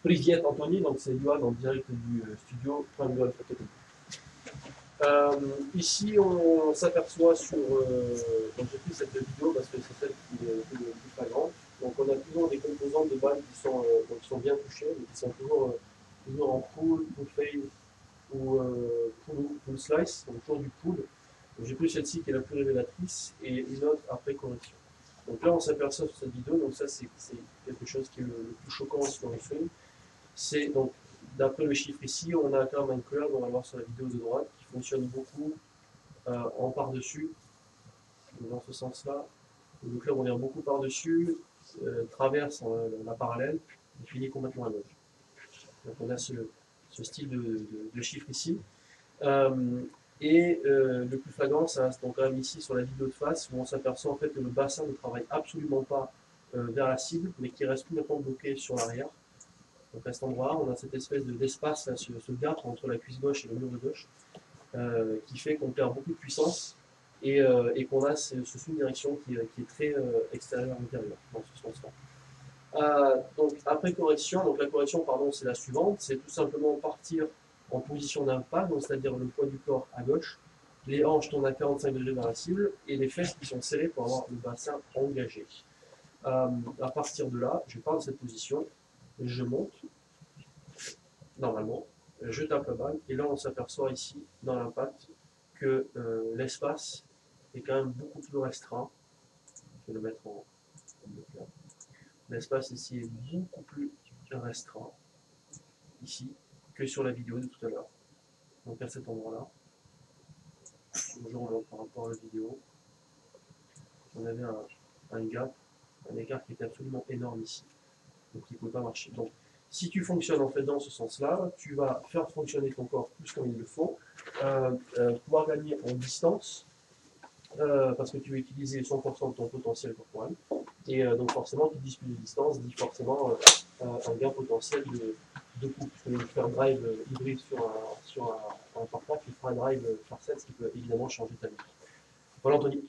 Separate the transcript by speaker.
Speaker 1: Privyet Anthony, donc c'est Johan en direct du studio Point Golf Academy. Ici, on s'aperçoit sur. Donc j'ai pris cette vidéo parce que c'est celle qui est le plus flagrante. Donc on a toujours des composantes de balles donc qui sont bien touchées, mais qui sont toujours en pull fade ou pull slice, donc toujours du pull. J'ai pris celle-ci qui est la plus révélatrice et une autre après correction. Donc là, on s'aperçoit sur cette vidéo, donc ça c'est quelque chose qui est le plus choquant sur le swing. C'est donc, d'après le chiffre ici, on a quand même un curve, on va voir sur la vidéo de droite, qui fonctionne beaucoup en par-dessus, dans ce sens-là. Le club revient beaucoup par-dessus, traverse la parallèle et finit complètement à gauche. Donc on a ce style de chiffre ici. Le plus flagrant, ça reste donc quand même ici sur la vidéo de face, où on s'aperçoit en fait que le bassin ne travaille absolument pas vers la cible, mais qui reste complètement bloqué sur l'arrière. Donc à cet endroit, on a cette espèce d'espace, ce gap entre la cuisse gauche et le mur de gauche, qui fait qu'on perd beaucoup de puissance et qu'on a ce sous-direction qui est très extérieur-intérieur, dans ce sens-là. Donc après correction, donc la correction, pardon, c'est la suivante, c'est tout simplement partir en position d'impact, c'est-à-dire le poids du corps à gauche, les hanches tournent à 45 degrés vers la cible et les fesses qui sont serrées pour avoir le bassin engagé. À partir de là, je pars de cette position, je monte, normalement, je tape la balle, et là on s'aperçoit ici, dans l'impact, que l'espace est quand même beaucoup plus restreint. Je vais le mettre en bloc. L'espace ici est beaucoup plus restreint, ici, que sur la vidéo de tout à l'heure. Donc à cet endroit-là, je remonte par rapport à la vidéo, on avait un gap, un écart qui était absolument énorme ici, donc il ne peut pas marcher. Donc, si tu fonctionnes en fait dans ce sens-là, tu vas faire fonctionner ton corps plus comme il le faut, pouvoir gagner en distance, parce que tu vas utiliser 100% de ton potentiel corporel, et donc forcément, qui dit plus de distance, dit forcément un gain potentiel de coup. Tu peux faire un drive hybride sur un partage, tu feras un drive par 7, ce qui peut évidemment changer ta vie. Voilà Anthony.